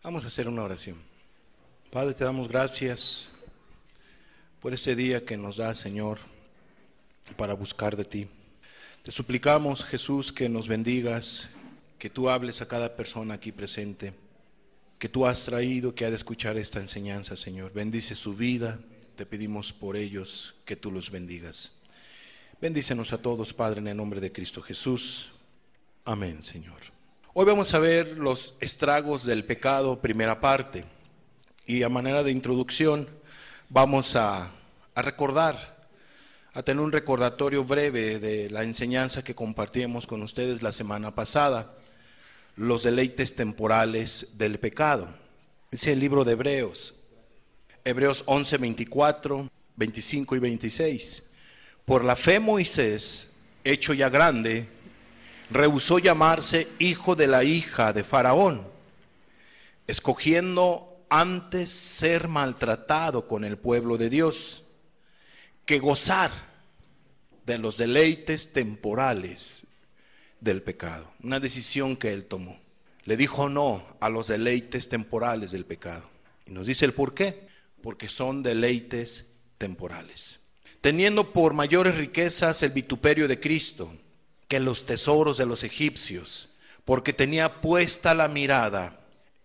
Vamos a hacer una oración. Padre, te damos gracias por este día que nos da, Señor, para buscar de ti. Te suplicamos, Jesús, que nos bendigas, que tú hables a cada persona aquí presente, que tú has traído, que ha de escuchar esta enseñanza, Señor. Bendice su vida, te pedimos por ellos que tú los bendigas. Bendícenos a todos, Padre, en el nombre de Cristo Jesús. Amén, Señor. Hoy vamos a ver los estragos del pecado, primera parte. Y a manera de introducción vamos a recordar, a tener un recordatorio breve de la enseñanza que compartimos con ustedes la semana pasada, los deleites temporales del pecado. Dice el libro de Hebreos 11, 24, 25 y 26. Por la fe Moisés, hecho ya grande, rehusó llamarse hijo de la hija de Faraón, escogiendo antes ser maltratado con el pueblo de Dios, que gozar de los deleites temporales del pecado. Una decisión que él tomó. Le dijo no a los deleites temporales del pecado. Y nos dice el por qué. Porque son deleites temporales. Teniendo por mayores riquezas el vituperio de Cristo que los tesoros de los egipcios, porque tenía puesta la mirada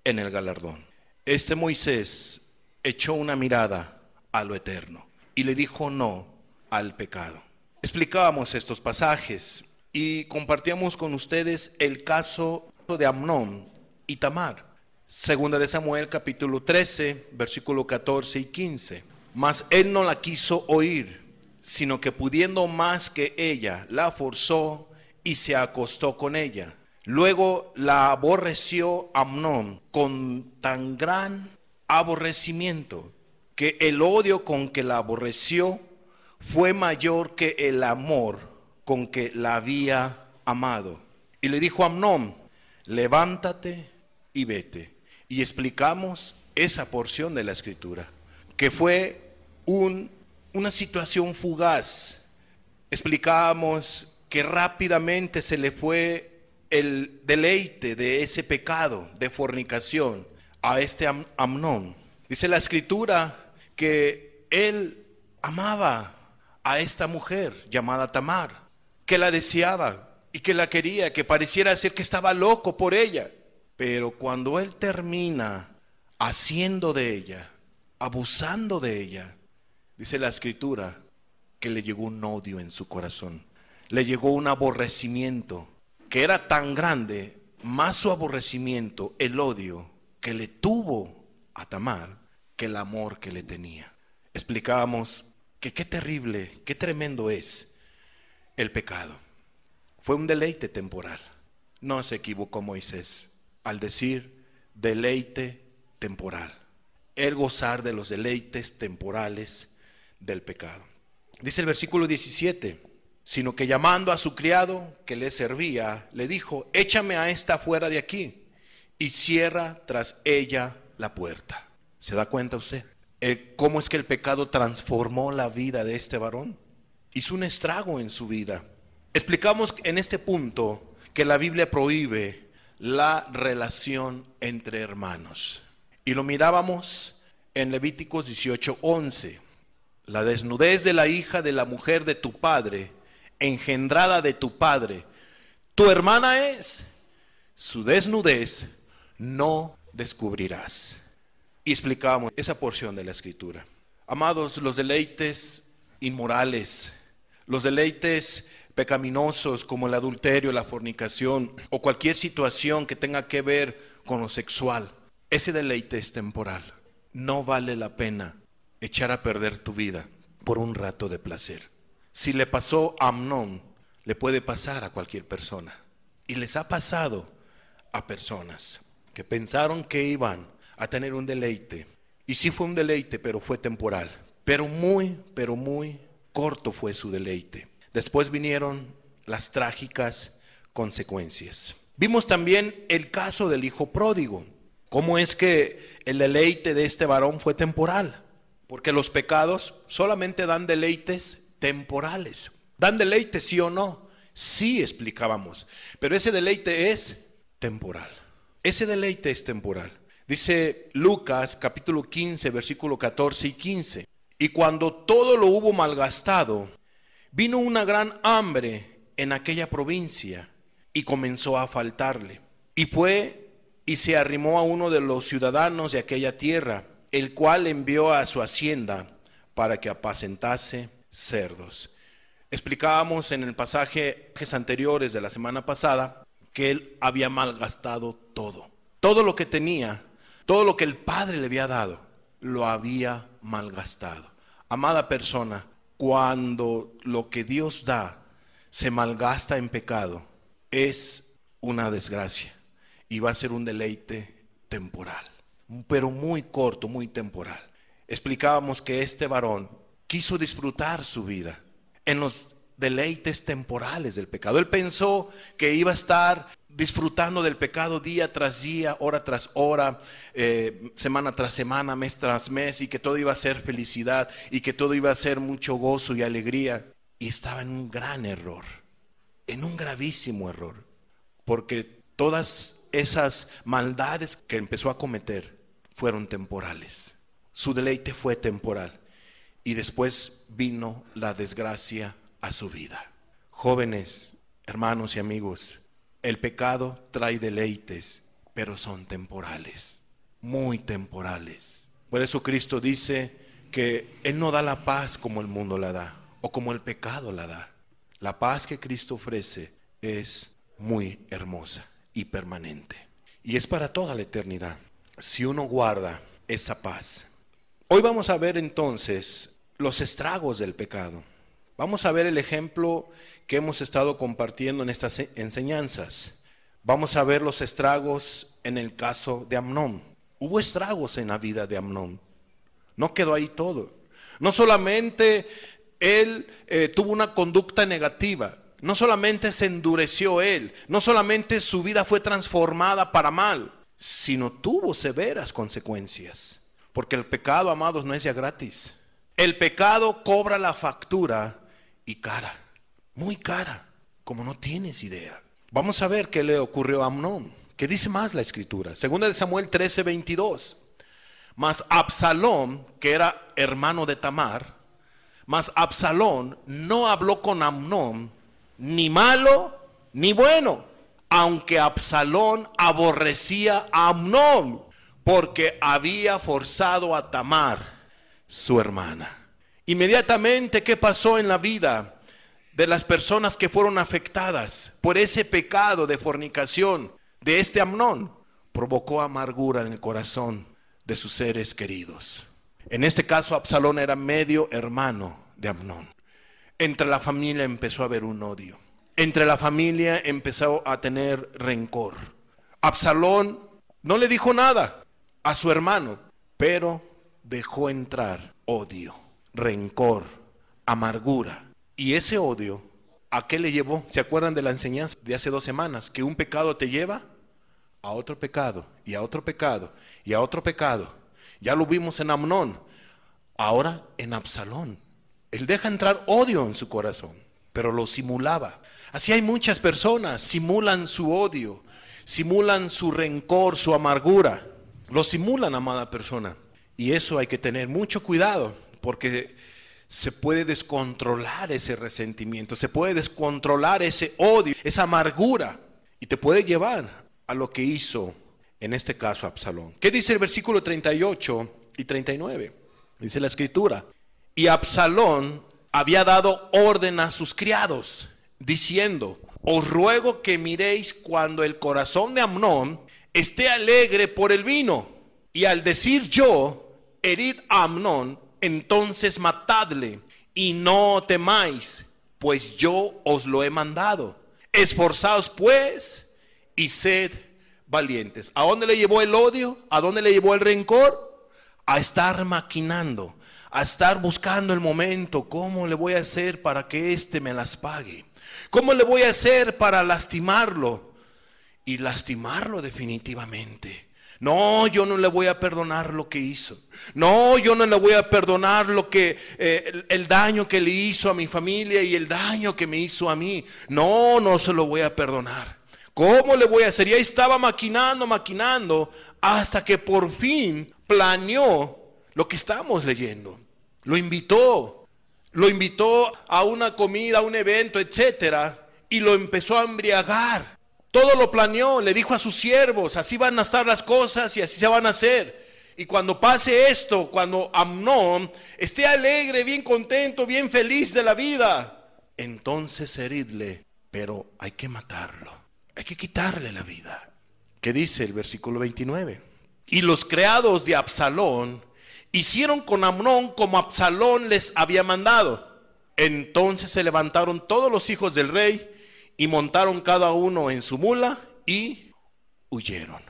en el galardón. Este Moisés echó una mirada a lo eterno y le dijo no al pecado. Explicábamos estos pasajes y compartíamos con ustedes el caso de Amnón y Tamar. Segunda de Samuel, capítulo 13, versículo 14 y 15. Mas él no la quiso oír, sino que pudiendo más que ella, la forzó y se acostó con ella. Luego la aborreció Amnón con tan gran aborrecimiento que el odio con que la aborreció fue mayor que el amor con que la había amado. Y le dijo a Amnón: levántate y vete. Y explicamos esa porción de la escritura, que fue una situación fugaz. Explicábamos que rápidamente se le fue el deleite de ese pecado de fornicación a este Amnón. Dice la escritura que él amaba a esta mujer llamada Tamar, que la deseaba y que la quería, que pareciera ser que estaba loco por ella. Pero cuando él termina haciendo de ella, abusando de ella, dice la escritura que le llegó un odio en su corazón. Le llegó un aborrecimiento que era tan grande, más su aborrecimiento, el odio que le tuvo a Tamar, que el amor que le tenía. Explicábamos que qué terrible, qué tremendo es el pecado. Fue un deleite temporal. No se equivocó Moisés al decir deleite temporal. El gozar de los deleites temporales del pecado. Dice el versículo 17, sino que llamando a su criado que le servía, le dijo: échame a esta fuera de aquí, y cierra tras ella la puerta. ¿Se da cuenta usted? ¿Cómo es que el pecado transformó la vida de este varón? Hizo un estrago en su vida. Explicamos en este punto que la Biblia prohíbe la relación entre hermanos. Y lo mirábamos en Levíticos 18:11. La desnudez de la hija de la mujer de tu padre, engendrada de tu padre, tu hermana es, su desnudez no descubrirás. Y explicábamos esa porción de la escritura. Amados, los deleites inmorales, los deleites pecaminosos como el adulterio, la fornicación o cualquier situación que tenga que ver con lo sexual, ese deleite es temporal. No vale la pena echar a perder tu vida por un rato de placer. Si le pasó a Amnón, le puede pasar a cualquier persona. Y les ha pasado a personas que pensaron que iban a tener un deleite. Y sí fue un deleite, pero fue temporal. Pero muy corto fue su deleite. Después vinieron las trágicas consecuencias. Vimos también el caso del hijo pródigo. ¿Cómo es que el deleite de este varón fue temporal? Porque los pecados solamente dan deleites temporales. ¿Dan deleite sí o no? Sí, explicábamos. Pero ese deleite es temporal. Ese deleite es temporal. Dice Lucas capítulo 15, versículo 14 y 15. Y cuando todo lo hubo malgastado, vino una gran hambre en aquella provincia y comenzó a faltarle. Y fue y se arrimó a uno de los ciudadanos de aquella tierra, el cual envió a su hacienda para que apacentase cerdos. Explicábamos en el pasajes anteriores de la semana pasada que él había malgastado todo. Todo lo que tenía, todo lo que el Padre le había dado, lo había malgastado. Amada persona, cuando lo que Dios da se malgasta en pecado, es una desgracia y va a ser un deleite temporal, pero muy corto, muy temporal. Explicábamos que este varón quiso disfrutar su vida en los deleites temporales del pecado. Él pensó que iba a estar disfrutando del pecado día tras día, hora tras hora, semana tras semana, mes tras mes, y que todo iba a ser felicidad y que todo iba a ser mucho gozo y alegría. Y estaba en un gran error, en un gravísimo error, porque todas esas maldades que empezó a cometer fueron temporales. Su deleite fue temporal y después vino la desgracia a su vida. Jóvenes, hermanos y amigos, el pecado trae deleites, pero son temporales, muy temporales. Por eso Cristo dice que Él no da la paz como el mundo la da, o como el pecado la da. La paz que Cristo ofrece es muy hermosa y permanente, y es para toda la eternidad, si uno guarda esa paz. Hoy vamos a ver entonces los estragos del pecado. Vamos a ver el ejemplo que hemos estado compartiendo en estas enseñanzas. Vamos a ver los estragos en el caso de Amnón. Hubo estragos en la vida de Amnón. No quedó ahí todo. No solamente él tuvo una conducta negativa, no solamente se endureció él, no solamente su vida fue transformada para mal, sino tuvo severas consecuencias. Porque el pecado, amados, no es ya gratis. El pecado cobra la factura y cara, muy cara, como no tienes idea. Vamos a ver qué le ocurrió a Amnón. ¿Qué dice más la escritura? Segunda de Samuel 13:22. Mas Absalón, que era hermano de Tamar, mas Absalón no habló con Amnón, ni malo ni bueno, aunque Absalón aborrecía a Amnón, porque había forzado a Tamar, su hermana. Inmediatamente, ¿qué pasó en la vida de las personas que fueron afectadas por ese pecado de fornicación de este Amnón? Provocó amargura en el corazón de sus seres queridos. En este caso, Absalón era medio hermano de Amnón. Entre la familia empezó a haber un odio. Entre la familia empezó a tener rencor. Absalón no le dijo nada a su hermano, pero dejó entrar odio, rencor, amargura. Y ese odio, ¿a qué le llevó? ¿Se acuerdan de la enseñanza de hace 2 semanas? Que un pecado te lleva a otro pecado, y a otro pecado, y a otro pecado. Ya lo vimos en Amnón, ahora en Absalón. Él deja entrar odio en su corazón, pero lo simulaba. Así hay muchas personas, simulan su odio, simulan su rencor, su amargura. Lo simulan, amada persona. Y eso hay que tener mucho cuidado, porque se puede descontrolar ese resentimiento, se puede descontrolar ese odio, esa amargura, y te puede llevar a lo que hizo en este caso Absalón. ¿Qué dice el versículo 38 y 39? Dice la escritura: y Absalón había dado orden a sus criados, diciendo: os ruego que miréis cuando el corazón de Amnón esté alegre por el vino, y al decir yo, herid a Amnón, entonces matadle, y no temáis, pues yo os lo he mandado. Esforzaos pues, y sed valientes. ¿A dónde le llevó el odio? ¿A dónde le llevó el rencor? A estar maquinando, a estar buscando el momento. ¿Cómo le voy a hacer para que éste me las pague? ¿Cómo le voy a hacer para lastimarlo? Y lastimarlo definitivamente. No, yo no le voy a perdonar lo que hizo. No, yo no le voy a perdonar lo que el daño que le hizo a mi familia y el daño que me hizo a mí. No, no se lo voy a perdonar. ¿Cómo le voy a hacer? Y ahí estaba maquinando, hasta que por fin planeó lo que estamos leyendo. Lo invitó a una comida, a un evento, etcétera, y lo empezó a embriagar. Todo lo planeó, le dijo a sus siervos, así van a estar las cosas y así se van a hacer. Y cuando pase esto, cuando Amnón esté alegre, bien contento, bien feliz de la vida, entonces heridle, pero hay que matarlo. Hay que quitarle la vida. ¿Qué dice el versículo 29? Y los criados de Absalón hicieron con Amnón como Absalón les había mandado. Entonces se levantaron todos los hijos del rey y montaron cada uno en su mula y huyeron.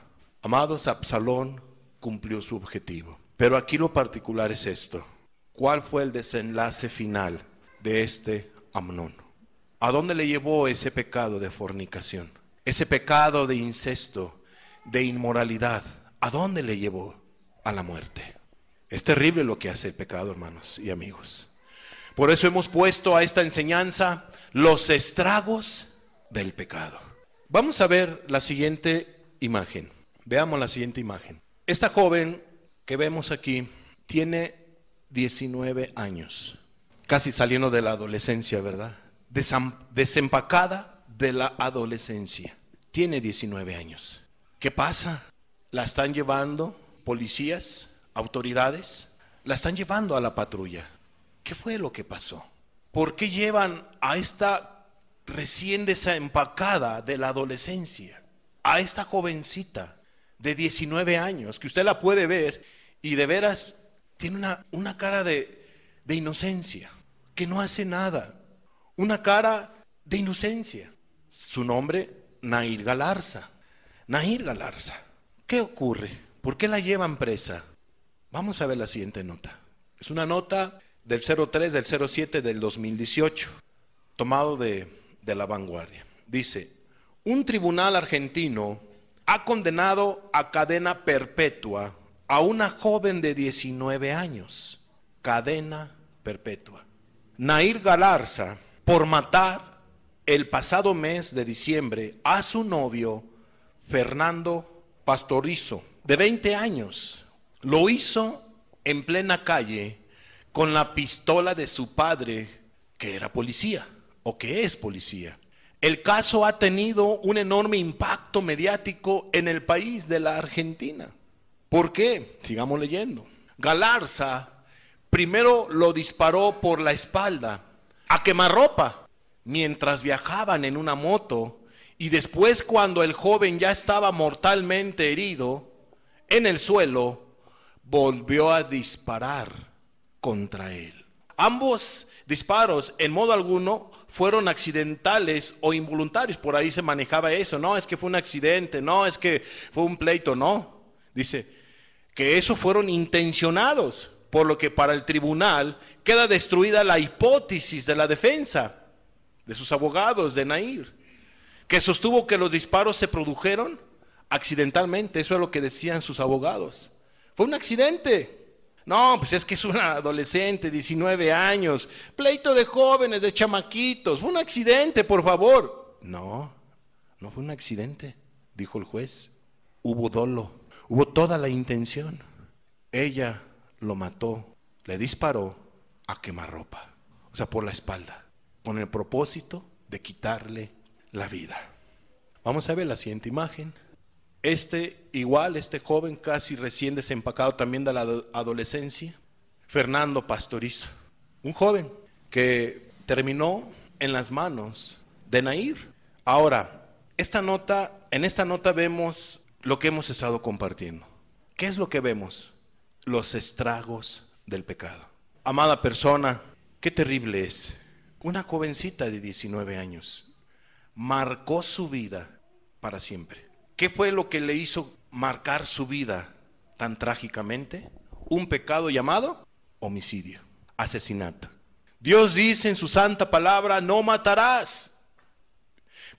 Amados, Absalón cumplió su objetivo. Pero aquí lo particular es esto. ¿Cuál fue el desenlace final de este Amnón? ¿A dónde le llevó ese pecado de fornicación? Ese pecado de incesto, de inmoralidad, ¿a dónde le llevó? A la muerte. Es terrible lo que hace el pecado, hermanos y amigos. Por eso hemos puesto a esta enseñanza los estragos del pecado. Vamos a ver la siguiente imagen. Veamos la siguiente imagen. Esta joven que vemos aquí tiene 19 años, casi saliendo de la adolescencia, ¿verdad? Desempacada de la adolescencia. Tiene 19 años. ¿Qué pasa? La están llevando policías, autoridades, la están llevando a la patrulla. ¿Qué fue lo que pasó? ¿Por qué llevan a esta recién desempacada de la adolescencia, a esta jovencita de 19 años, que usted la puede ver y de veras tiene una cara de inocencia, que no hace nada, una cara de inocencia? Su nombre, Nair Galarza. Nair Galarza. ¿Qué ocurre? ¿Por qué la llevan presa? Vamos a ver la siguiente nota. Es una nota del 03 del 07 del 2018, tomado de La Vanguardia. Dice: un tribunal argentino ha condenado a cadena perpetua a una joven de 19 años. Cadena perpetua. Nair Galarza, por matar el pasado mes de diciembre a su novio Fernando Pastorizo, de 20 años. Lo hizo en plena calle con la pistola de su padre, que era policía o que es policía. El caso ha tenido un enorme impacto mediático en el país de la Argentina. ¿Por qué? Sigamos leyendo. Galarza primero lo disparó por la espalda a quemarropa mientras viajaban en una moto, y después, cuando el joven ya estaba mortalmente herido en el suelo, volvió a disparar contra él. Ambos disparos en modo alguno fueron accidentales o involuntarios. Por ahí se manejaba eso. No, es que fue un accidente, no, es que fue un pleito, no. Dice que esos fueron intencionados, por lo que para el tribunal queda destruida la hipótesis de la defensa de sus abogados, de Nair, que sostuvo que los disparos se produjeron accidentalmente. Eso es lo que decían sus abogados. Fue un accidente. No, pues es que es una adolescente, 19 años, pleito de jóvenes, de chamaquitos. Fue un accidente, por favor. No fue un accidente, dijo el juez. Hubo dolo, hubo toda la intención. Ella lo mató, le disparó a quemarropa, o sea, por la espalda, con el propósito de quitarle la vida. Vamos a ver la siguiente imagen. Este joven casi recién desempacado también de la adolescencia, Fernando Pastorizo, un joven que terminó en las manos de Nair. Ahora, en esta nota vemos lo que hemos estado compartiendo. ¿Qué es lo que vemos? Los estragos del pecado. Amada persona, qué terrible es. Una jovencita de 19 años marcó su vida para siempre. ¿Qué fue lo que le hizo marcar su vida tan trágicamente? Un pecado llamado homicidio, asesinato. Dios dice en su santa palabra: no matarás.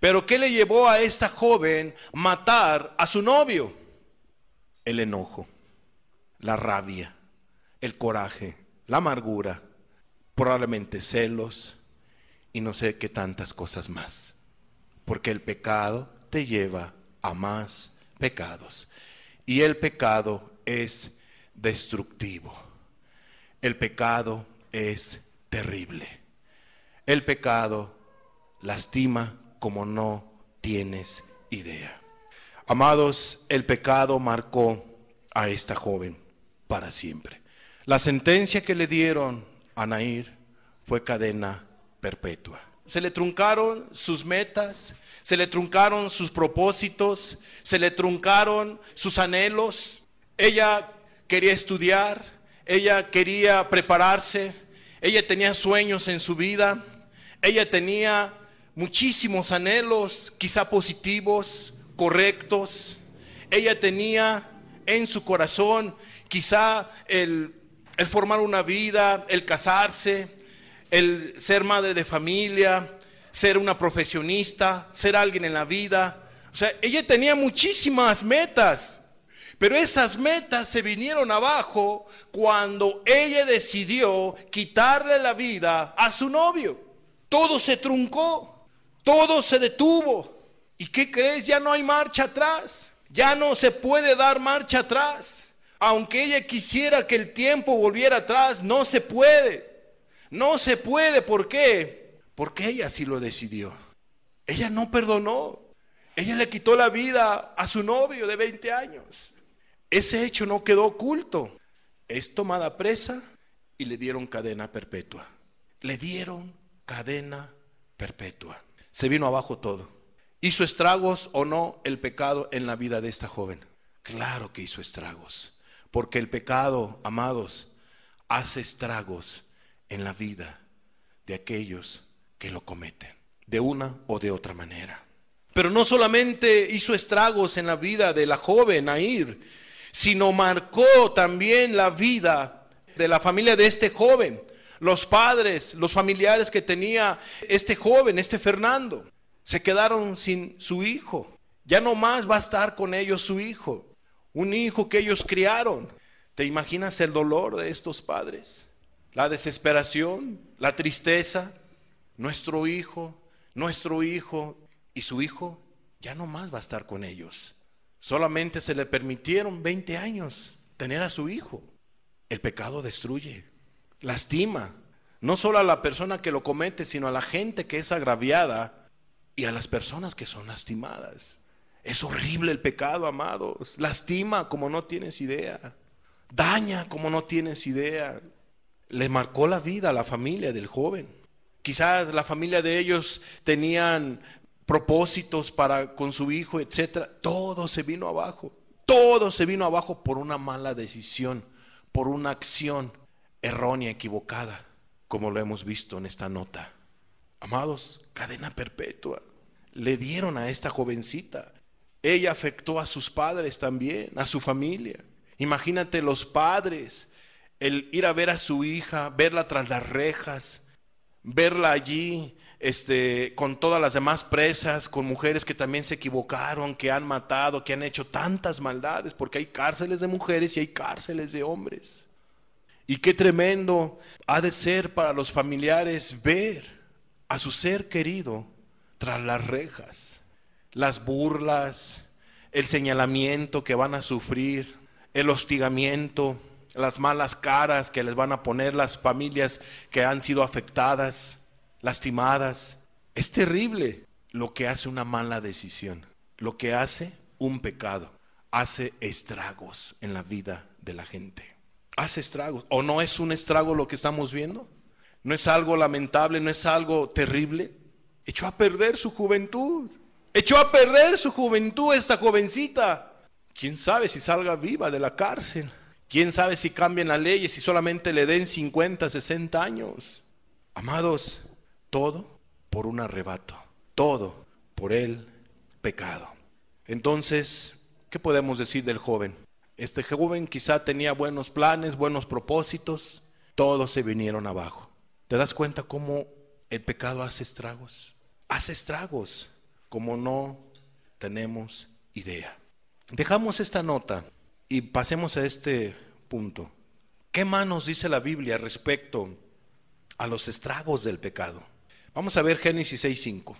Pero ¿qué le llevó a esta joven matar a su novio? El enojo, la rabia, el coraje, la amargura, probablemente celos y no sé qué tantas cosas más. Porque el pecado te lleva a más pecados. Y el pecado es destructivo. El pecado es terrible. El pecado lastima como no tienes idea. Amados, el pecado marcó a esta joven para siempre. La sentencia que le dieron a Nair fue cadena perpetua. Se le truncaron sus metas, se le truncaron sus propósitos, se le truncaron sus anhelos. Ella quería estudiar, ella quería prepararse, ella tenía sueños en su vida, ella tenía muchísimos anhelos, quizá positivos, correctos. Ella tenía en su corazón quizá el formar una vida, el casarse, el ser madre de familia, ser una profesionista, ser alguien en la vida. O sea, ella tenía muchísimas metas, pero esas metas se vinieron abajo cuando ella decidió quitarle la vida a su novio. Todo se truncó, todo se detuvo. ¿Y qué crees? Ya no hay marcha atrás, ya no se puede dar marcha atrás. Aunque ella quisiera que el tiempo volviera atrás, no se puede. No se puede, ¿por qué? Porque ella sí lo decidió. Ella no perdonó. Ella le quitó la vida a su novio de 20 años. Ese hecho no quedó oculto. Es tomada presa y le dieron cadena perpetua. Le dieron cadena perpetua. Se vino abajo todo. ¿Hizo estragos o no el pecado en la vida de esta joven? Claro que hizo estragos. Porque el pecado, amados, hace estragos en la vida de aquellos que lo cometen, de una o de otra manera. Pero no solamente hizo estragos en la vida de la joven Nair, sino marcó también la vida de la familia de este joven, los padres, los familiares que tenía este joven, este Fernando. Se quedaron sin su hijo. Ya no más va a estar con ellos su hijo, un hijo que ellos criaron. ¿Te imaginas el dolor de estos padres? La desesperación, la tristeza. Nuestro hijo y su hijo ya no más va a estar con ellos. Solamente se le permitieron 20 años tener a su hijo. El pecado destruye, lastima, no solo a la persona que lo comete, sino a la gente que es agraviada y a las personas que son lastimadas. Es horrible el pecado, amados. Lastima como no tienes idea. Daña como no tienes idea. Le marcó la vida a la familia del joven. Quizás la familia de ellos tenían propósitos con su hijo, etcétera. Todo se vino abajo. Todo se vino abajo por una mala decisión, por una acción errónea, equivocada, como lo hemos visto en esta nota. Amados, cadena perpetua le dieron a esta jovencita. Ella afectó a sus padres también, a su familia. Imagínate los padres, el ir a ver a su hija, verla tras las rejas, verla allí con todas las demás presas, con mujeres que también se equivocaron, que han matado, que han hecho tantas maldades, porque hay cárceles de mujeres y hay cárceles de hombres. Y qué tremendo ha de ser para los familiares ver a su ser querido tras las rejas, las burlas, el señalamiento que van a sufrir, el hostigamiento, las malas caras que les van a poner las familias que han sido afectadas, lastimadas. Es terrible lo que hace una mala decisión, lo que hace un pecado, hace estragos en la vida de la gente. Hace estragos. ¿O no es un estrago lo que estamos viendo? ¿No es algo lamentable? ¿No es algo terrible? Echó a perder su juventud. Echó a perder su juventud esta jovencita. ¿Quién sabe si salga viva de la cárcel? ¿Quién sabe si cambian las leyes y solamente le den 50, 60 años? Amados, todo por un arrebato. Todo por el pecado. Entonces, ¿qué podemos decir del joven? Este joven quizá tenía buenos planes, buenos propósitos. Todos se vinieron abajo. ¿Te das cuenta cómo el pecado hace estragos? Hace estragos como no tenemos idea. Dejamos esta nota y pasemos a este punto. ¿Qué más nos dice la Biblia respecto a los estragos del pecado? Vamos a ver Génesis 6:5.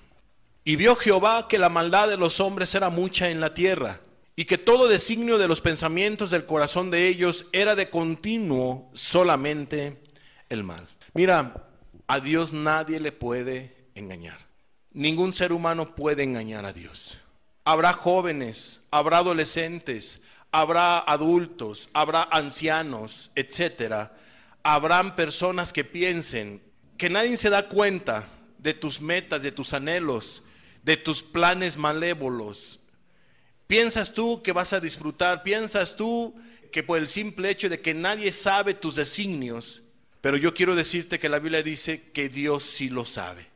Y vio Jehová que la maldad de los hombres era mucha en la tierra, y que todo designio de los pensamientos del corazón de ellos era de continuo solamente el mal. Mira, a Dios nadie le puede engañar. Ningún ser humano puede engañar a Dios. Habrá jóvenes, habrá adolescentes, habrá adultos, habrá ancianos, etcétera. Habrán personas que piensen que nadie se da cuenta de tus metas, de tus anhelos, de tus planes malévolos. Piensas tú que vas a disfrutar, piensas tú que por el simple hecho de que nadie sabe tus designios, pero yo quiero decirte que la Biblia dice que Dios sí lo sabe,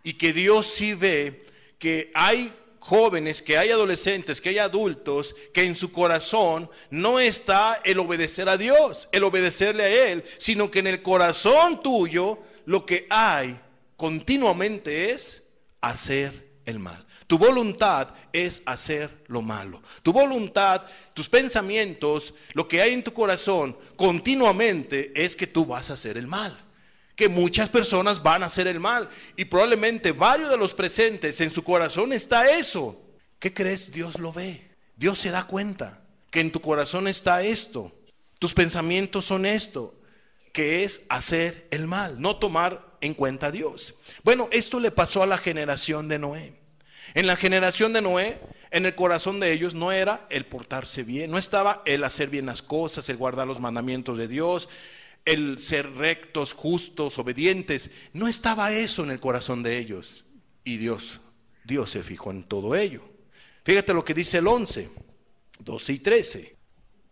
y que Dios sí ve que hay jóvenes, que hay adolescentes, que hay adultos, que en su corazón no está el obedecer a Dios, el obedecerle a Él, sino que en el corazón tuyo lo que hay continuamente es hacer el mal. Tu voluntad es hacer lo malo. Tu voluntad, tus pensamientos, lo que hay en tu corazón continuamente es que tú vas a hacer el mal. Que muchas personas van a hacer el mal. Y probablemente varios de los presentes en su corazón está eso. ¿Qué crees? Dios lo ve. Dios se da cuenta que en tu corazón está esto. Tus pensamientos son esto, que es hacer el mal, no tomar en cuenta a Dios. Bueno, esto le pasó a la generación de Noé. En la generación de Noé, en el corazón de ellos no era el portarse bien, no estaba el hacer bien las cosas, el guardar los mandamientos de Dios, el ser rectos, justos, obedientes. No estaba eso en el corazón de ellos. Y Dios se fijó en todo ello. Fíjate lo que dice el 11, 12 y 13.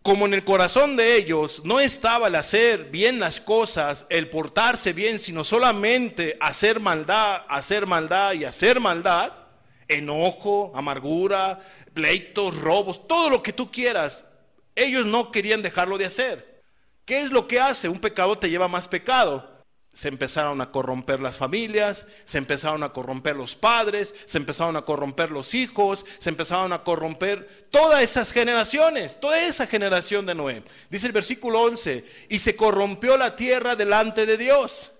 Como en el corazón de ellos no estaba el hacer bien las cosas, el portarse bien, sino solamente hacer maldad y hacer maldad, enojo, amargura, pleitos, robos, todo lo que tú quieras, ellos no querían dejarlo de hacer. ¿Qué es lo que hace? Un pecado te lleva a más pecado. Se empezaron a corromper las familias, se empezaron a corromper los padres, se empezaron a corromper los hijos, se empezaron a corromper todas esas generaciones, toda esa generación de Noé. Dice el versículo 11, y se corrompió la tierra delante de Dios,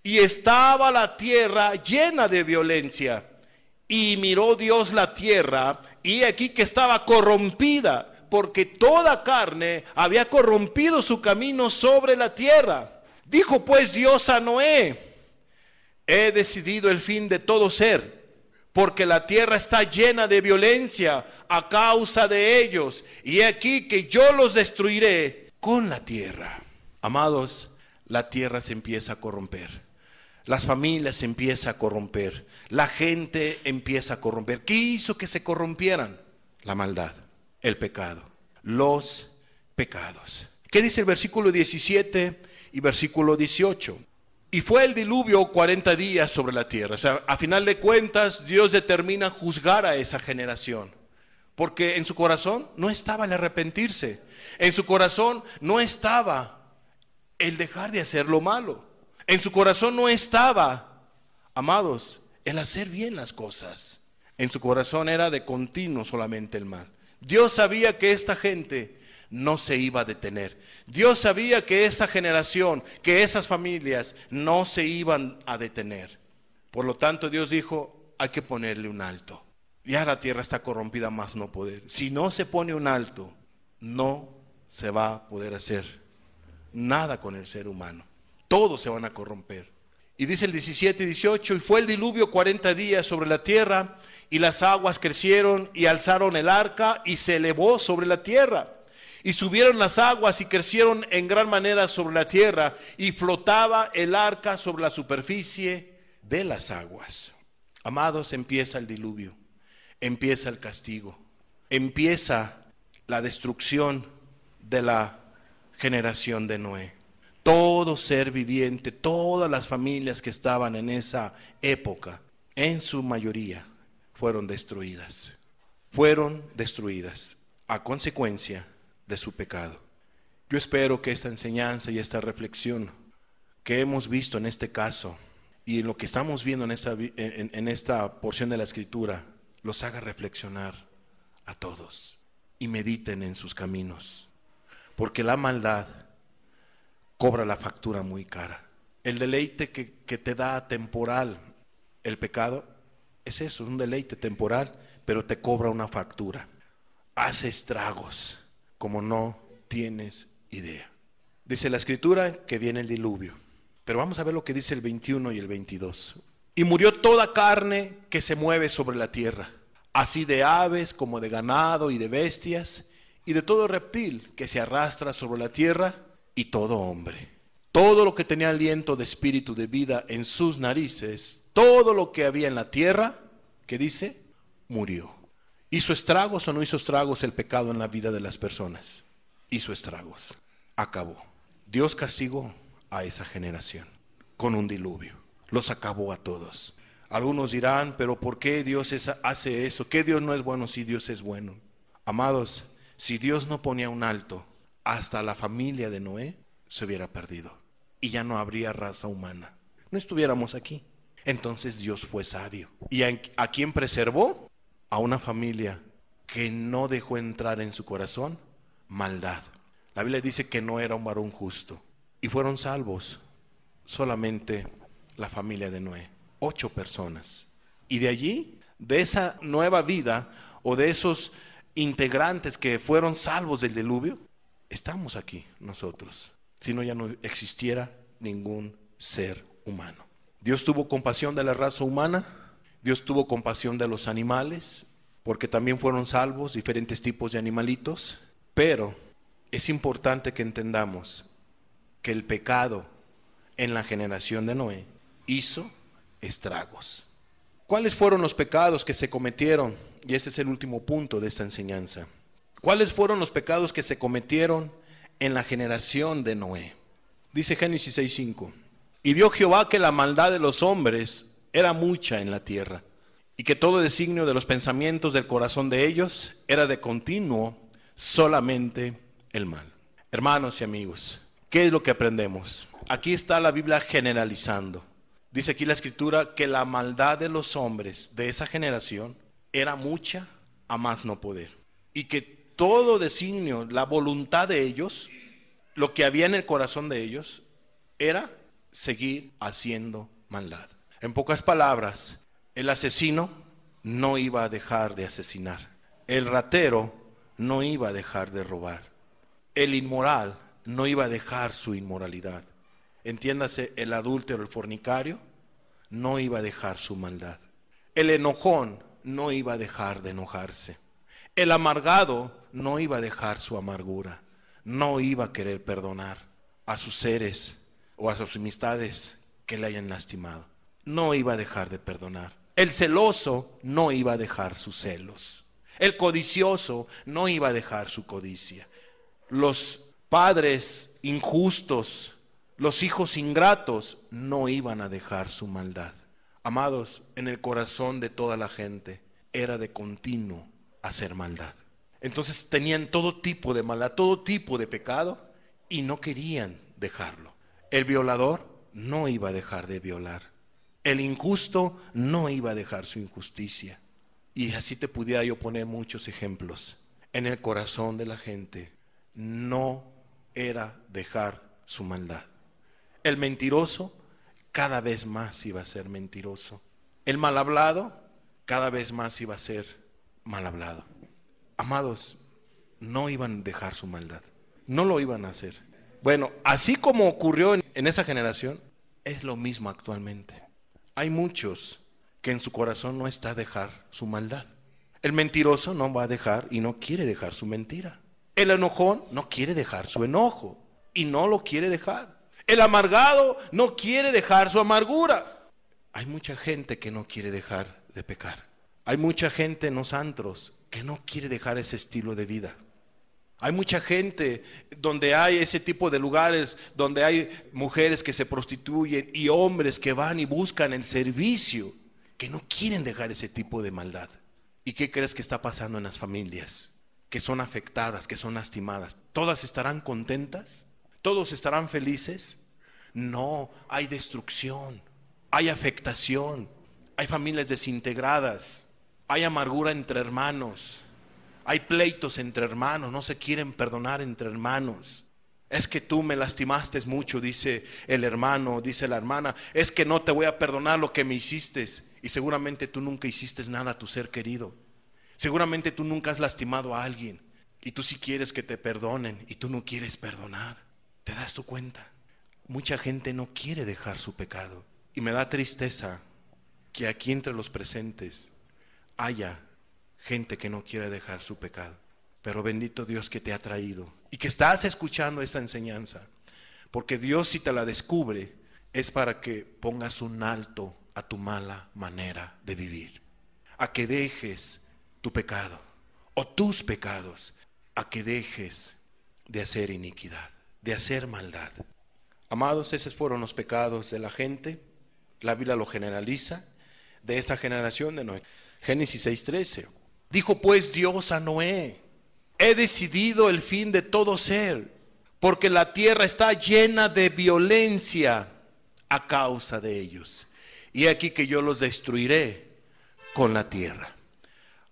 y estaba la tierra llena de violencia. Y miró Dios la tierra, y aquí que estaba corrompida, porque toda carne había corrompido su camino sobre la tierra. Dijo pues Dios a Noé, he decidido el fin de todo ser, porque la tierra está llena de violencia a causa de ellos, y he aquí que yo los destruiré con la tierra. Amados, la tierra se empieza a corromper, las familias se empiezan a corromper, la gente empieza a corromper. ¿Qué hizo que se corrompieran? La maldad, el pecado, los pecados. ¿Qué dice el versículo 17 y versículo 18? Y fue el diluvio 40 días sobre la tierra. O sea, a final de cuentas, Dios determina juzgar a esa generación, porque en su corazón no estaba el arrepentirse, en su corazón no estaba el dejar de hacer lo malo, en su corazón no estaba, amados, el hacer bien las cosas. En su corazón era de continuo solamente el mal. Dios sabía que esta gente no se iba a detener. Dios sabía que esa generación, que esas familias no se iban a detener. Por lo tanto, Dios dijo, hay que ponerle un alto. Ya la tierra está corrompida más no poder. Si no se pone un alto, no se va a poder hacer nada con el ser humano. Todos se van a corromper. Y dice el 17 y 18, y fue el diluvio 40 días sobre la tierra, y las aguas crecieron y alzaron el arca y se elevó sobre la tierra. Y subieron las aguas y crecieron en gran manera sobre la tierra, y flotaba el arca sobre la superficie de las aguas. Amados, empieza el diluvio, empieza el castigo, empieza la destrucción de la generación de Noé. Todo ser viviente, todas las familias que estaban en esa época, en su mayoría, fueron destruidas. Fueron destruidas a consecuencia de su pecado. Yo espero que esta enseñanza y esta reflexión que hemos visto en este caso y en lo que estamos viendo en esta porción de la Escritura los haga reflexionar a todos y mediten en sus caminos, porque la maldad cobra la factura muy cara. El deleite que te da temporal el pecado Es eso, un deleite temporal, pero te cobra una factura. Hace estragos como no tienes idea. Dice la Escritura que viene el diluvio, pero vamos a ver lo que dice el 21 y el 22. Y murió toda carne que se mueve sobre la tierra, así de aves como de ganado y de bestias, y de todo reptil que se arrastra sobre la tierra, y todo hombre. Todo lo que tenía aliento de espíritu de vida en sus narices, todo lo que había en la tierra, ¿qué dice? Murió. ¿Hizo estragos o no hizo estragos el pecado en la vida de las personas? Hizo estragos. Acabó. Dios castigó a esa generación con un diluvio. Los acabó a todos. Algunos dirán, pero ¿por qué Dios hace eso? ¿Qué Dios no es bueno si Dios es bueno? Amados, si Dios no ponía un alto, hasta la familia de Noé se hubiera perdido y ya no habría raza humana. No estuviéramos aquí. Entonces Dios fue sabio. ¿Y a quién preservó? A una familia que no dejó entrar en su corazón maldad. La Biblia dice que no era un varón justo. Y fueron salvos solamente la familia de Noé. 8 personas. Y de allí, de esa nueva vida o de esos integrantes que fueron salvos del diluvio, estamos aquí nosotros. Si no, ya no existiera ningún ser humano. Dios tuvo compasión de la raza humana, Dios tuvo compasión de los animales, porque también fueron salvos diferentes tipos de animalitos, pero es importante que entendamos que el pecado en la generación de Noé hizo estragos. ¿Cuáles fueron los pecados que se cometieron? Y ese es el último punto de esta enseñanza. ¿Cuáles fueron los pecados que se cometieron en la generación de Noé? Dice Génesis 6:5. Y vio Jehová que la maldad de los hombres era mucha en la tierra, y que todo designio de los pensamientos del corazón de ellos era de continuo solamente el mal. Hermanos y amigos, ¿qué es lo que aprendemos? Aquí está la Biblia generalizando. Dice aquí la Escritura que la maldad de los hombres de esa generación era mucha a más no poder. Y que todo designio, la voluntad de ellos, lo que había en el corazón de ellos, era seguir haciendo maldad. En pocas palabras, el asesino no iba a dejar de asesinar. El ratero no iba a dejar de robar. El inmoral no iba a dejar su inmoralidad. Entiéndase, el adúltero, el fornicario, no iba a dejar su maldad. El enojón no iba a dejar de enojarse. El amargado no iba a dejar su amargura. No iba a querer perdonar a sus seres o a sus amistades que le hayan lastimado. No iba a dejar de perdonar. El celoso no iba a dejar sus celos. El codicioso no iba a dejar su codicia. Los padres injustos, los hijos ingratos, no iban a dejar su maldad. Amados, en el corazón de toda la gente era de continuo hacer maldad. Entonces tenían todo tipo de maldad, todo tipo de pecado y no querían dejarlo. El violador no iba a dejar de violar. El injusto no iba a dejar su injusticia. Y así te pudiera yo poner muchos ejemplos. En el corazón de la gente no era dejar su maldad. El mentiroso cada vez más iba a ser mentiroso. El mal hablado cada vez más iba a ser mal hablado. Amados, no iban a dejar su maldad. No lo iban a hacer. Bueno, así como ocurrió en esa generación, es lo mismo actualmente. Hay muchos que en su corazón no está dejar su maldad. El mentiroso no va a dejar y no quiere dejar su mentira. El enojón no quiere dejar su enojo y no lo quiere dejar. El amargado no quiere dejar su amargura. Hay mucha gente que no quiere dejar de pecar. Hay mucha gente en los antros que no quiere dejar ese estilo de vida. Hay mucha gente donde hay ese tipo de lugares, donde hay mujeres que se prostituyen y hombres que van y buscan el servicio, que no quieren dejar ese tipo de maldad. ¿Y qué crees que está pasando en las familias? Que son afectadas, que son lastimadas. ¿Todas estarán contentas? ¿Todos estarán felices? No, hay destrucción, hay afectación, hay familias desintegradas, hay amargura entre hermanos. Hay pleitos entre hermanos, no se quieren perdonar entre hermanos. Es que tú me lastimaste mucho, dice el hermano, dice la hermana. Es que no te voy a perdonar lo que me hiciste. Y seguramente tú nunca hiciste nada a tu ser querido. Seguramente tú nunca has lastimado a alguien. Y tú sí quieres que te perdonen y tú no quieres perdonar. ¿Te das tu cuenta? Mucha gente no quiere dejar su pecado. Y me da tristeza que aquí entre los presentes haya gente que no quiere dejar su pecado. Pero bendito Dios que te ha traído y que estás escuchando esta enseñanza. Porque Dios, si te la descubre, es para que pongas un alto a tu mala manera de vivir. A que dejes tu pecado o tus pecados. A que dejes de hacer iniquidad, de hacer maldad. Amados, esos fueron los pecados de la gente. La Biblia lo generaliza de esa generación de Noé. Génesis 6:13. Dijo pues Dios a Noé: he decidido el fin de todo ser, porque la tierra está llena de violencia a causa de ellos. Y aquí que yo los destruiré con la tierra.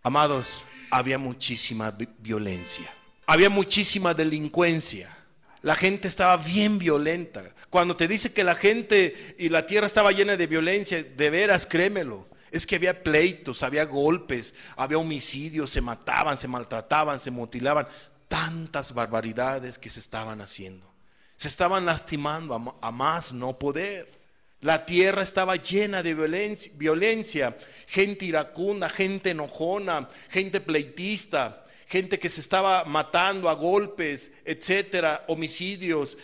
Amados, había muchísima violencia. Había muchísima delincuencia. La gente estaba bien violenta. Cuando te dice que la gente y la tierra estaba llena de violencia, de veras, créemelo. Es que había pleitos, había golpes, había homicidios, se mataban, se maltrataban, se mutilaban. Tantas barbaridades que se estaban haciendo. Se estaban lastimando a más no poder. La tierra estaba llena de violencia, gente iracunda, gente enojona, gente pleitista, gente que se estaba matando a golpes, etcétera, homicidios,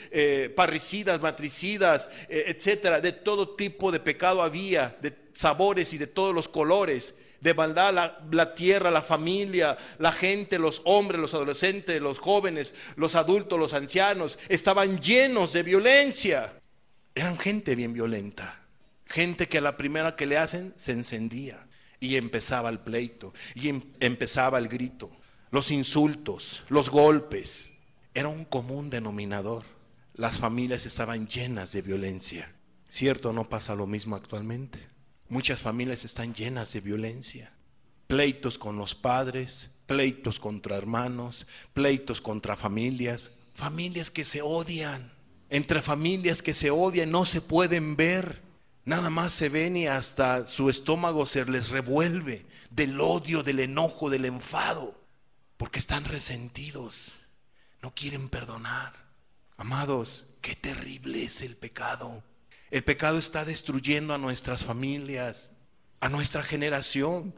parricidas, matricidas, etcétera. De todo tipo de pecado había, de sabores y de todos los colores. De maldad, la tierra, la familia, la gente, los hombres, los adolescentes, los jóvenes, los adultos, los ancianos, estaban llenos de violencia. Eran gente bien violenta, gente que a la primera que le hacen se encendía y empezaba el pleito y empezaba el grito, los insultos, los golpes. Era un común denominador. Las familias estaban llenas de violencia. ¿Cierto? ¿No pasa lo mismo actualmente? Muchas familias están llenas de violencia. Pleitos con los padres, pleitos contra hermanos, pleitos contra familias, familias que se odian. Entre familias que se odian no se pueden ver, nada más se ven y hasta su estómago se les revuelve del odio, del enojo, del enfado, porque están resentidos, no quieren perdonar. Amados, qué terrible es el pecado. El pecado está destruyendo a nuestras familias, a nuestra generación,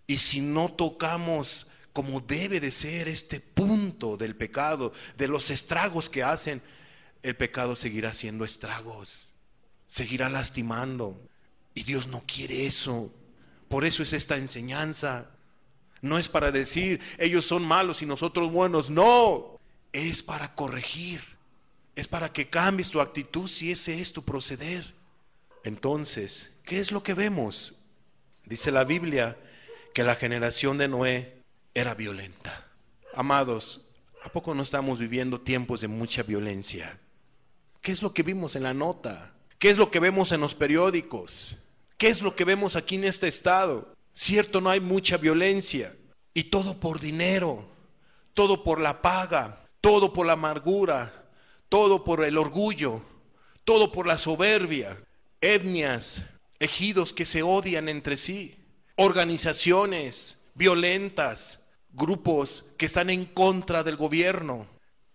y si no tocamos como debe de ser este punto del pecado, de los estragos que hacen, el pecado seguirá haciendo estragos, seguirá lastimando. Y Dios no quiere eso. Por eso es esta enseñanza. No es para decir, ellos son malos y nosotros buenos. No, es para corregir. Es para que cambies tu actitud si ese es tu proceder. Entonces, ¿qué es lo que vemos? Dice la Biblia que la generación de Noé era violenta. Amados, ¿a poco no estamos viviendo tiempos de mucha violencia? ¿Qué es lo que vimos en la nota? ¿Qué es lo que vemos en los periódicos? ¿Qué es lo que vemos aquí en este estado? Cierto, no hay mucha violencia. Y todo por dinero, todo por la paga, todo por la amargura, todo por el orgullo, todo por la soberbia. Etnias, ejidos que se odian entre sí. Organizaciones violentas, grupos que están en contra del gobierno,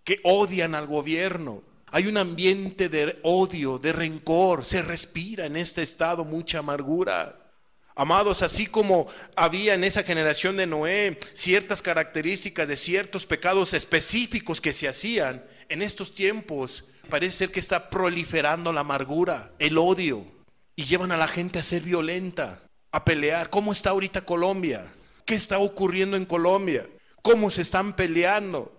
que odian al gobierno. Hay un ambiente de odio, de rencor, se respira en este estado mucha amargura. Amados, así como había en esa generación de Noé ciertas características de ciertos pecados específicos que se hacían, en estos tiempos parece ser que está proliferando la amargura, el odio, y llevan a la gente a ser violenta, a pelear. ¿Cómo está ahorita Colombia? ¿Qué está ocurriendo en Colombia? ¿Cómo se están peleando?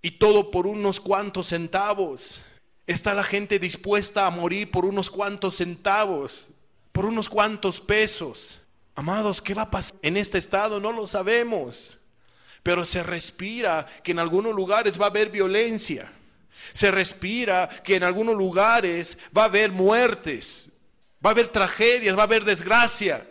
Y todo por unos cuantos centavos. Está la gente dispuesta a morir por unos cuantos centavos, por unos cuantos pesos. Amados, ¿qué va a pasar en este estado? No lo sabemos. Pero se respira que en algunos lugares va a haber violencia. Se respira que en algunos lugares va a haber muertes, va a haber tragedias, va a haber desgracia.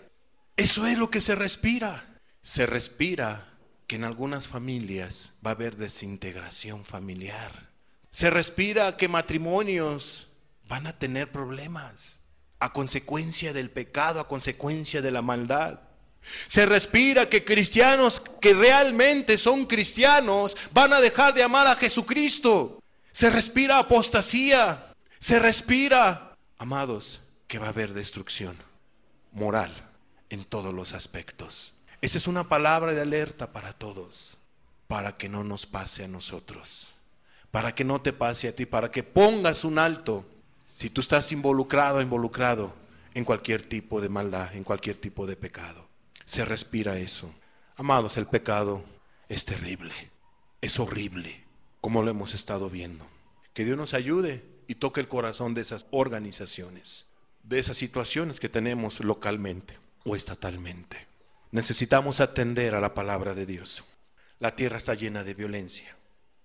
Eso es lo que se respira. Se respira que en algunas familias va a haber desintegración familiar. Se respira que matrimonios van a tener problemas. a consecuencia del pecado, a consecuencia de la maldad. Se respira que cristianos que realmente son cristianos van a dejar de amar a Jesucristo. Se respira apostasía. Se respira, amados, que va a haber destrucción moral en todos los aspectos. Esa es una palabra de alerta para todos, para que no nos pase a nosotros, para que no te pase a ti, para que pongas un alto si tú estás involucrado en cualquier tipo de maldad, en cualquier tipo de pecado. Se respira eso. Amados, el pecado es terrible, es horrible, como lo hemos estado viendo. Que Dios nos ayude y toque el corazón de esas organizaciones, de esas situaciones que tenemos localmente o estatalmente. Necesitamos atender a la palabra de Dios. La tierra está llena de violencia.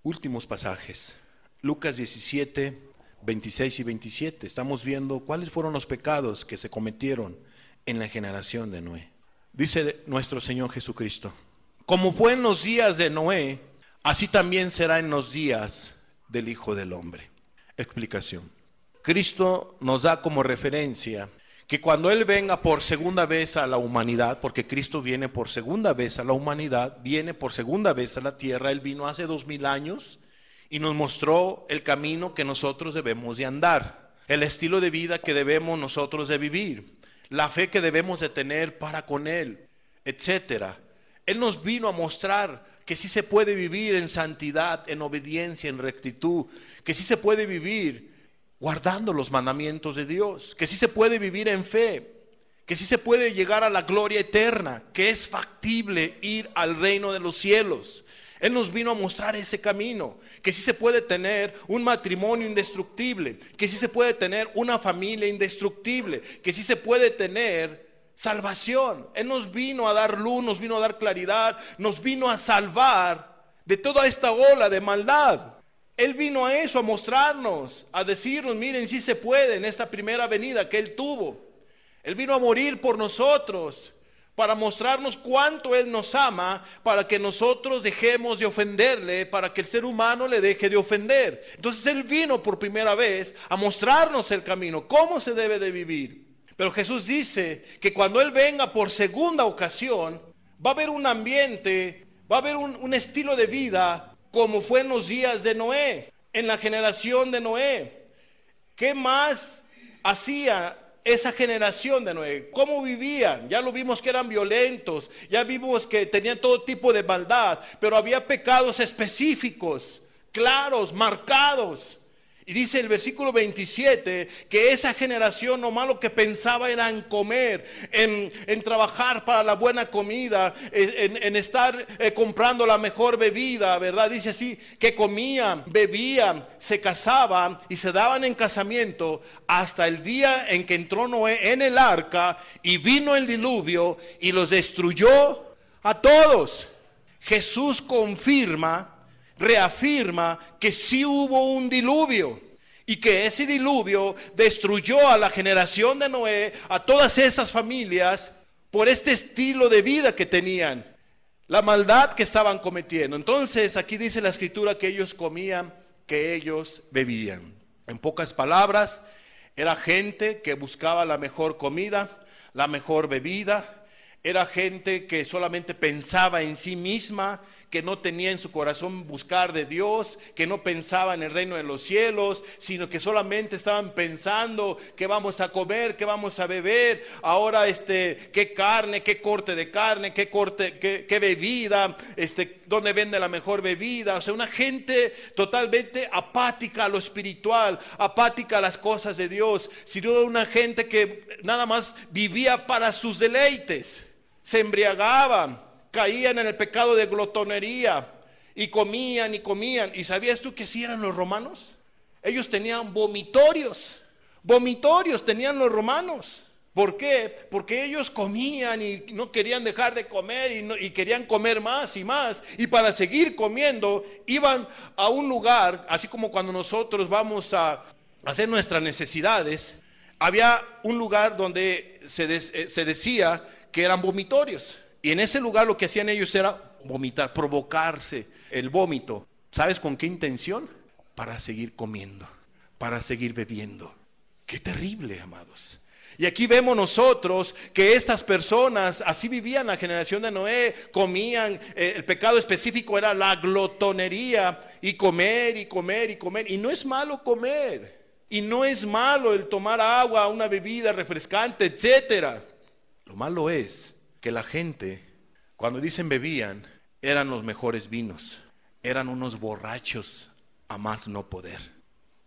Últimos pasajes. Lucas 17, 26 y 27. Estamos viendo cuáles fueron los pecados que se cometieron en la generación de Noé. Dice nuestro Señor Jesucristo: como fue en los días de Noé, así también será en los días del Hijo del Hombre. Explicación. Cristo nos da como referencia que cuando Él venga por segunda vez a la humanidad, porque Cristo viene por segunda vez a la humanidad, viene por segunda vez a la tierra. Él vino hace 2000 años y nos mostró el camino que nosotros debemos de andar, el estilo de vida que debemos nosotros de vivir, la fe que debemos de tener para con Él, etcétera. Él nos vino a mostrar que sí se puede vivir en santidad, en obediencia, en rectitud, que sí se puede vivir guardando los mandamientos de Dios, que sí se puede vivir en fe, que sí se puede llegar a la gloria eterna, que es factible ir al reino de los cielos. Él nos vino a mostrar ese camino, que sí se puede tener un matrimonio indestructible, que sí se puede tener una familia indestructible, que sí se puede tener salvación. Él nos vino a dar luz, nos vino a dar claridad, nos vino a salvar de toda esta ola de maldad. Él vino a eso, a mostrarnos, a decirnos: miren, sí se puede en esta primera venida que Él tuvo. Él vino a morir por nosotros, para mostrarnos cuánto Él nos ama, para que nosotros dejemos de ofenderle, para que el ser humano le deje de ofender. Entonces Él vino por primera vez a mostrarnos el camino, cómo se debe de vivir. Pero Jesús dice que cuando Él venga por segunda ocasión, va a haber un ambiente, va a haber un estilo de vida como fue en los días de Noé, en la generación de Noé. ¿Qué más hacía esa generación de Noé? ¿Cómo vivían? Ya lo vimos que eran violentos, ya vimos que tenían todo tipo de maldad, pero había pecados específicos, claros, marcados. Y dice el versículo 27 que esa generación nomás lo que pensaba era en comer, en trabajar para la buena comida, en estar comprando la mejor bebida, ¿verdad? Dice así, que comían, bebían, se casaban y se daban en casamiento hasta el día en que entró Noé en el arca y vino el diluvio y los destruyó a todos. Jesús confirma, reafirma que sí hubo un diluvio y que ese diluvio destruyó a la generación de Noé, a todas esas familias, por este estilo de vida que tenían, la maldad que estaban cometiendo. Entonces aquí dice la escritura que ellos comían, que ellos bebían. En pocas palabras, era gente que buscaba la mejor comida, la mejor bebida. Era gente que solamente pensaba en sí misma, que no tenía en su corazón buscar de Dios, que no pensaba en el reino de los cielos, sino que solamente estaban pensando qué vamos a comer, qué vamos a beber, ahora qué carne, qué corte de carne, qué bebida, dónde vende la mejor bebida. O sea, una gente totalmente apática a lo espiritual, apática a las cosas de Dios, sino una gente que nada más vivía para sus deleites. Se embriagaban, caían en el pecado de glotonería y comían y comían. ¿Y sabías tú que así eran los romanos? Ellos tenían vomitorios tenían los romanos. ¿Por qué? Porque ellos comían y no querían dejar de comer y querían comer más y más. Y para seguir comiendo iban a un lugar, así como cuando nosotros vamos a hacer nuestras necesidades, había un lugar donde se decía que eran vomitorios, y en ese lugar lo que hacían ellos era vomitar, provocarse el vómito. ¿Sabes con qué intención? Para seguir comiendo, para seguir bebiendo. Qué terrible, amados. Y aquí vemos nosotros que estas personas así vivían la generación de Noé, comían, el pecado específico era la glotonería y comer y comer y comer. Y no es malo comer, y no es malo el tomar agua, una bebida refrescante, etcétera. Lo malo es que la gente, cuando dicen bebían, eran los mejores vinos, eran unos borrachos a más no poder,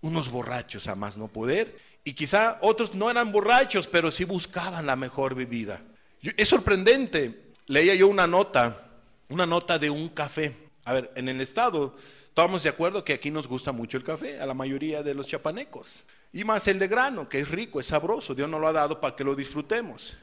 unos borrachos a más no poder. Y quizá otros no eran borrachos, pero sí buscaban la mejor bebida. Es sorprendente, leía yo una nota de un café. A ver, en el estado estamos de acuerdo que aquí nos gusta mucho el café, a la mayoría de los chapanecos. Y más el de grano, que es rico, es sabroso, Dios nos lo ha dado para que lo disfrutemos.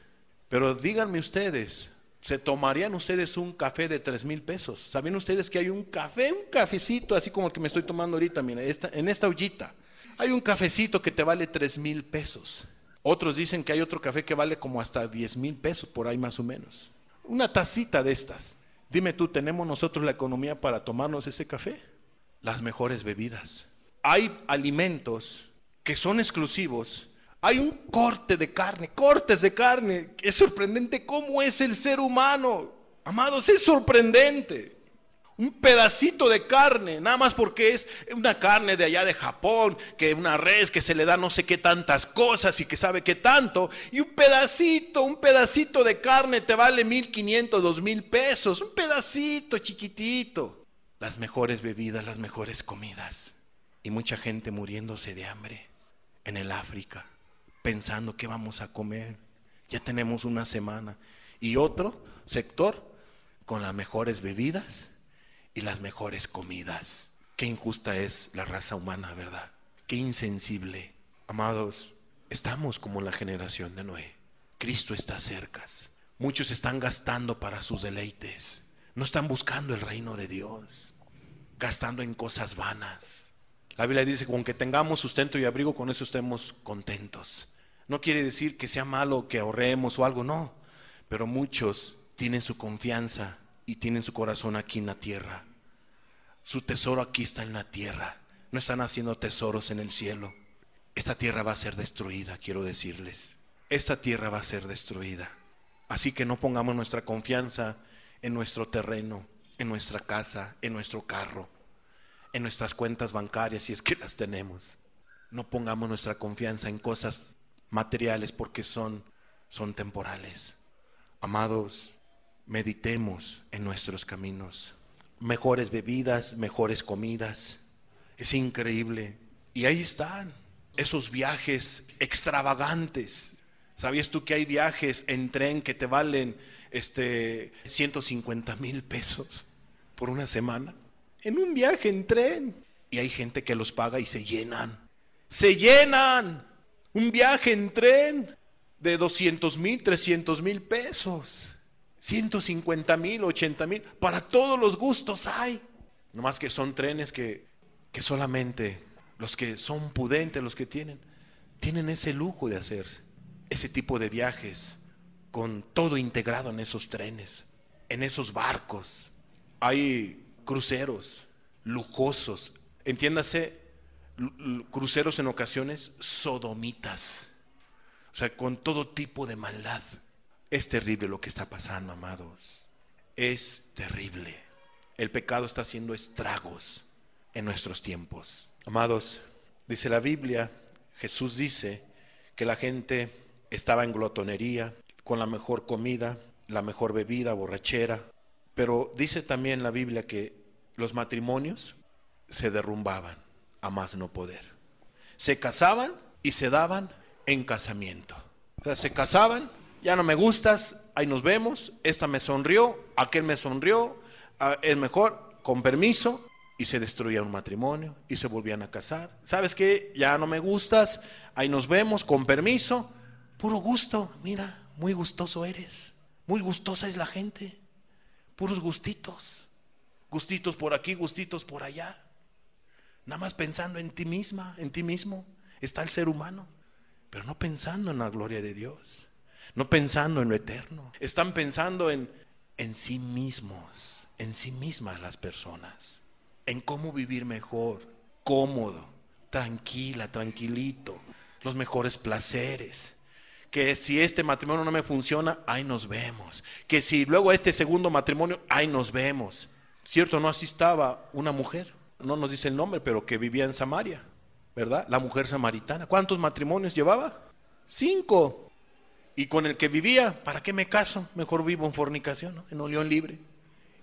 Pero díganme ustedes, ¿se tomarían ustedes un café de 3,000 pesos? ¿Saben ustedes que hay un cafecito, así como el que me estoy tomando ahorita, mira, en esta ollita? Hay un cafecito que te vale 3,000 pesos. Otros dicen que hay otro café que vale como hasta 10,000 pesos, por ahí más o menos. Una tacita de estas. Dime tú, ¿tenemos nosotros la economía para tomarnos ese café? Las mejores bebidas. Hay alimentos que son exclusivos. Hay un cortes de carne. Es sorprendente cómo es el ser humano. Amados, es sorprendente. Un pedacito de carne, nada más porque es una carne de allá de Japón, que una res que se le da no sé qué tantas cosas y que sabe qué tanto, y un pedacito de carne te vale 1,500, 2,000 pesos, un pedacito chiquitito. Las mejores bebidas, las mejores comidas, y mucha gente muriéndose de hambre en el África, pensando qué vamos a comer. Ya tenemos una semana, y otro sector con las mejores bebidas y las mejores comidas. Qué injusta es la raza humana, ¿verdad? Qué insensible. Amados, estamos como la generación de Noé. Cristo está cerca. Muchos están gastando para sus deleites. No están buscando el reino de Dios, gastando en cosas vanas. La Biblia dice que con que tengamos sustento y abrigo, con eso estemos contentos. No quiere decir que sea malo que ahorremos o algo, no. Pero muchos tienen su confianza y tienen su corazón aquí en la tierra. Su tesoro aquí está en la tierra. No están haciendo tesoros en el cielo. Esta tierra va a ser destruida, quiero decirles. Esta tierra va a ser destruida. Así que no pongamos nuestra confianza en nuestro terreno, en nuestra casa, en nuestro carro, en nuestras cuentas bancarias, si es que las tenemos. No pongamos nuestra confianza en cosas materiales porque son temporales. Amados, meditemos en nuestros caminos. Mejores bebidas, mejores comidas. Es increíble. Y ahí están esos viajes extravagantes. ¿Sabías tú que hay viajes en tren que te valen 150,000 pesos por una semana? En un viaje en tren. Y hay gente que los paga y se llenan. ¡Se llenan! Un viaje en tren de 200,000, 300,000 pesos. 150,000, 80,000, para todos los gustos hay. No más que son trenes que solamente los que son pudentes, los que tienen ese lujo de hacer ese tipo de viajes con todo integrado en esos trenes, en esos barcos. Hay cruceros lujosos, entiéndase, cruceros en ocasiones sodomitas, o sea, con todo tipo de maldad. Es terrible lo que está pasando, amados. Es terrible. El pecado está haciendo estragos en nuestros tiempos. Amados, dice la Biblia, Jesús dice que la gente estaba en glotonería, con la mejor comida, la mejor bebida, borrachera. Pero dice también la Biblia que los matrimonios se derrumbaban a más no poder. Se casaban y se daban en casamiento. O sea, se casaban, ya no me gustas, ahí nos vemos, esta me sonrió, aquel me sonrió, es mejor, con permiso, y se destruía un matrimonio y se volvían a casar. ¿Sabes qué? Ya no me gustas, ahí nos vemos, con permiso, puro gusto, mira, muy gustoso eres, muy gustosa es la gente, puros gustitos, gustitos por aquí, gustitos por allá, nada más pensando en ti misma, en ti mismo, está el ser humano, pero no pensando en la gloria de Dios, no pensando en lo eterno. Están pensando en sí mismos, en sí mismas las personas, en cómo vivir mejor, cómodo, tranquila, tranquilito, los mejores placeres. Que si este matrimonio no me funciona, ahí nos vemos. Que si luego este segundo matrimonio, ahí nos vemos. Cierto, no, así estaba una mujer, no nos dice el nombre, pero que vivía en Samaria, ¿verdad? La mujer samaritana. ¿Cuántos matrimonios llevaba? 5. Y con el que vivía, ¿para qué me caso? Mejor vivo en fornicación, ¿no? En unión libre.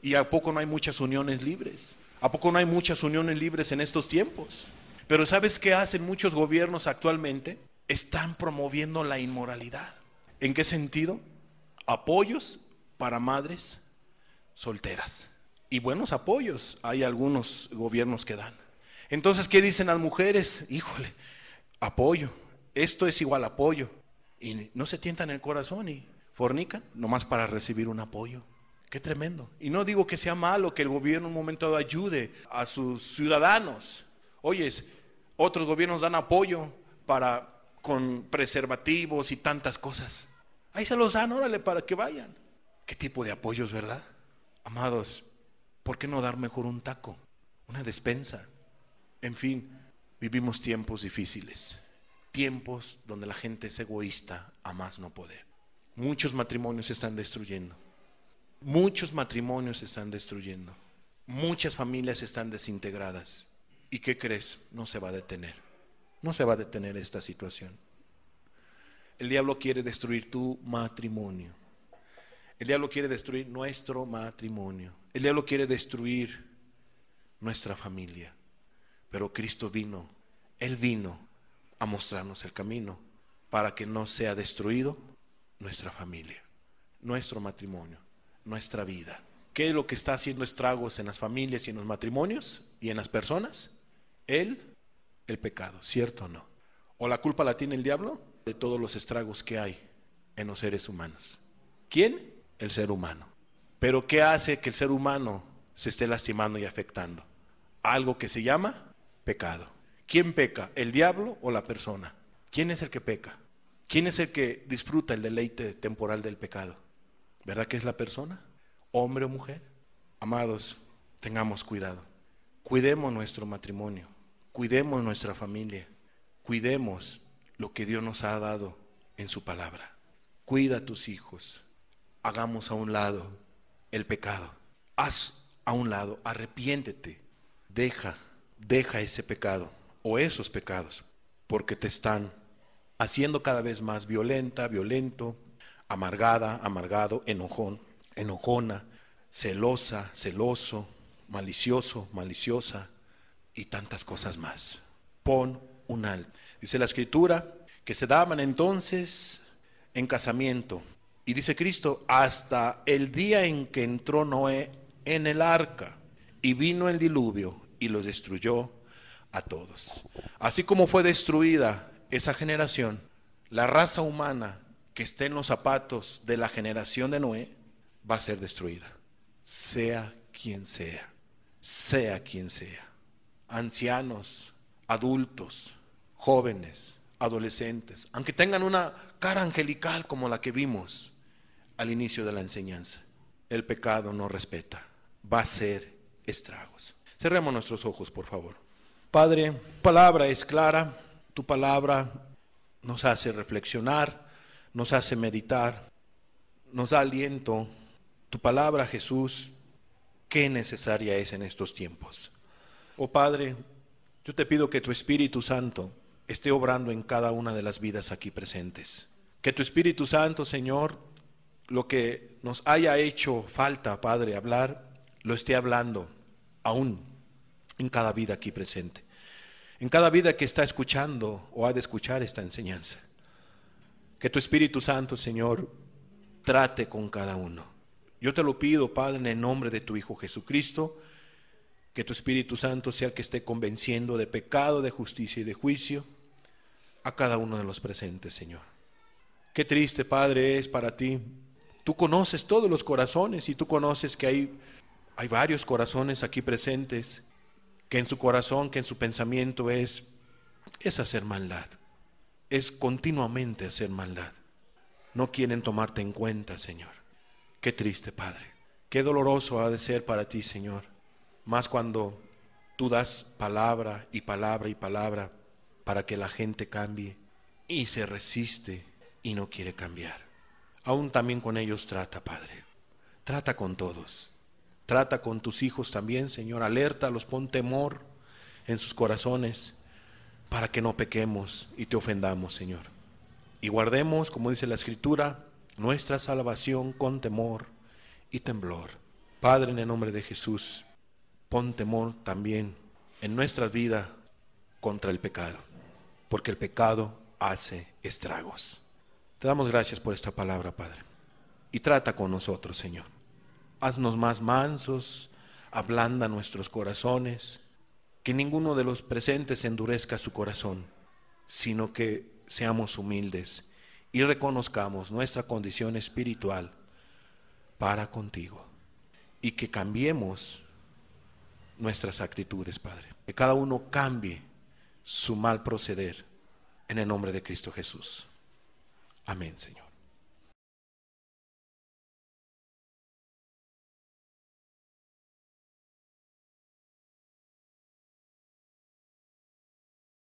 ¿Y a poco no hay muchas uniones libres? ¿A poco no hay muchas uniones libres en estos tiempos? Pero ¿sabes qué hacen muchos gobiernos actualmente? Están promoviendo la inmoralidad. ¿En qué sentido? Apoyos para madres solteras. Y buenos apoyos hay algunos gobiernos que dan. Entonces, ¿qué dicen las mujeres? Híjole, apoyo. Esto es igual apoyo. Y no se tientan el corazón y fornican nomás para recibir un apoyo. Qué tremendo. Y no digo que sea malo que el gobierno en un momento dado ayude a sus ciudadanos. Oyes, otros gobiernos dan apoyo con preservativos y tantas cosas. Ahí se los dan, órale, para que vayan. ¿Qué tipo de apoyos, verdad? Amados, ¿por qué no dar mejor un taco, una despensa? En fin, vivimos tiempos difíciles. Tiempos donde la gente es egoísta a más no poder. Muchos matrimonios se están destruyendo. Muchos matrimonios se están destruyendo. Muchas familias están desintegradas. ¿Y qué crees? No se va a detener. No se va a detener esta situación. El diablo quiere destruir tu matrimonio. El diablo quiere destruir nuestro matrimonio. El diablo quiere destruir nuestra familia. Pero Cristo vino, Él vino a mostrarnos el camino para que no sea destruido nuestra familia, nuestro matrimonio, nuestra vida. ¿Qué es lo que está haciendo estragos en las familias y en los matrimonios y en las personas? El pecado, ¿cierto o no? ¿O la culpa la tiene el diablo? De todos los estragos que hay en los seres humanos. ¿Quién? El ser humano. ¿Pero qué hace que el ser humano se esté lastimando y afectando? Algo que se llama pecado. ¿Quién peca? ¿El diablo o la persona? ¿Quién es el que peca? ¿Quién es el que disfruta el deleite temporal del pecado? ¿Verdad que es la persona? ¿Hombre o mujer? Amados, tengamos cuidado. Cuidemos nuestro matrimonio. Cuidemos nuestra familia. Cuidemos lo que Dios nos ha dado en su palabra. Cuida a tus hijos. Hagamos a un lado el pecado. Haz a un lado, arrepiéntete. Deja ese pecado o esos pecados, porque te están haciendo cada vez más violenta, violento, amargada, amargado, enojón, enojona, celosa, celoso, malicioso, maliciosa y tantas cosas más. Pon un alto. Dice la Escritura que se daban entonces en casamiento. Y dice Cristo, hasta el día en que entró Noé en el arca y vino el diluvio y los destruyó a todos. Así como fue destruida esa generación, la raza humana que esté en los zapatos de la generación de Noé va a ser destruida. Sea quien sea, sea quien sea. Ancianos, adultos, jóvenes, adolescentes, aunque tengan una cara angelical como la que vimos al inicio de la enseñanza, el pecado no respeta, va a ser estragos. Cerremos nuestros ojos, por favor. Padre, tu palabra es clara, tu palabra nos hace reflexionar, nos hace meditar, nos da aliento. Tu palabra, Jesús, qué necesaria es en estos tiempos. Oh Padre, yo te pido que tu Espíritu Santo esté obrando en cada una de las vidas aquí presentes. Que tu Espíritu Santo, Señor, lo que nos haya hecho falta, Padre, hablar, lo esté hablando aún en cada vida aquí presente. En cada vida que está escuchando o ha de escuchar esta enseñanza. Que tu Espíritu Santo, Señor, trate con cada uno. Yo te lo pido, Padre, en el nombre de tu Hijo Jesucristo, que tu Espíritu Santo sea el que esté convenciendo de pecado, de justicia y de juicio a cada uno de los presentes, Señor. Qué triste, Padre, es para ti. Tú conoces todos los corazones y tú conoces que hay varios corazones aquí presentes que en su corazón, que en su pensamiento es hacer maldad, es continuamente hacer maldad. No quieren tomarte en cuenta, Señor. Qué triste, Padre. Qué doloroso ha de ser para ti, Señor. Más cuando tú das palabra y palabra y palabra para que la gente cambie y se resiste y no quiere cambiar. Aún también con ellos trata, Padre. Trata con todos. Trata con tus hijos también, Señor. Alértalos, pon temor en sus corazones para que no pequemos y te ofendamos, Señor. Y guardemos, como dice la Escritura, nuestra salvación con temor y temblor. Padre, en el nombre de Jesús, pon temor también en nuestras vidas contra el pecado, porque el pecado hace estragos. Te damos gracias por esta palabra, Padre, y trata con nosotros, Señor. Haznos más mansos, ablanda nuestros corazones, que ninguno de los presentes endurezca su corazón, sino que seamos humildes y reconozcamos nuestra condición espiritual para contigo, y que cambiemos nuestras actitudes, Padre. Que cada uno cambie su mal proceder en el nombre de Cristo Jesús. Amén, Señor.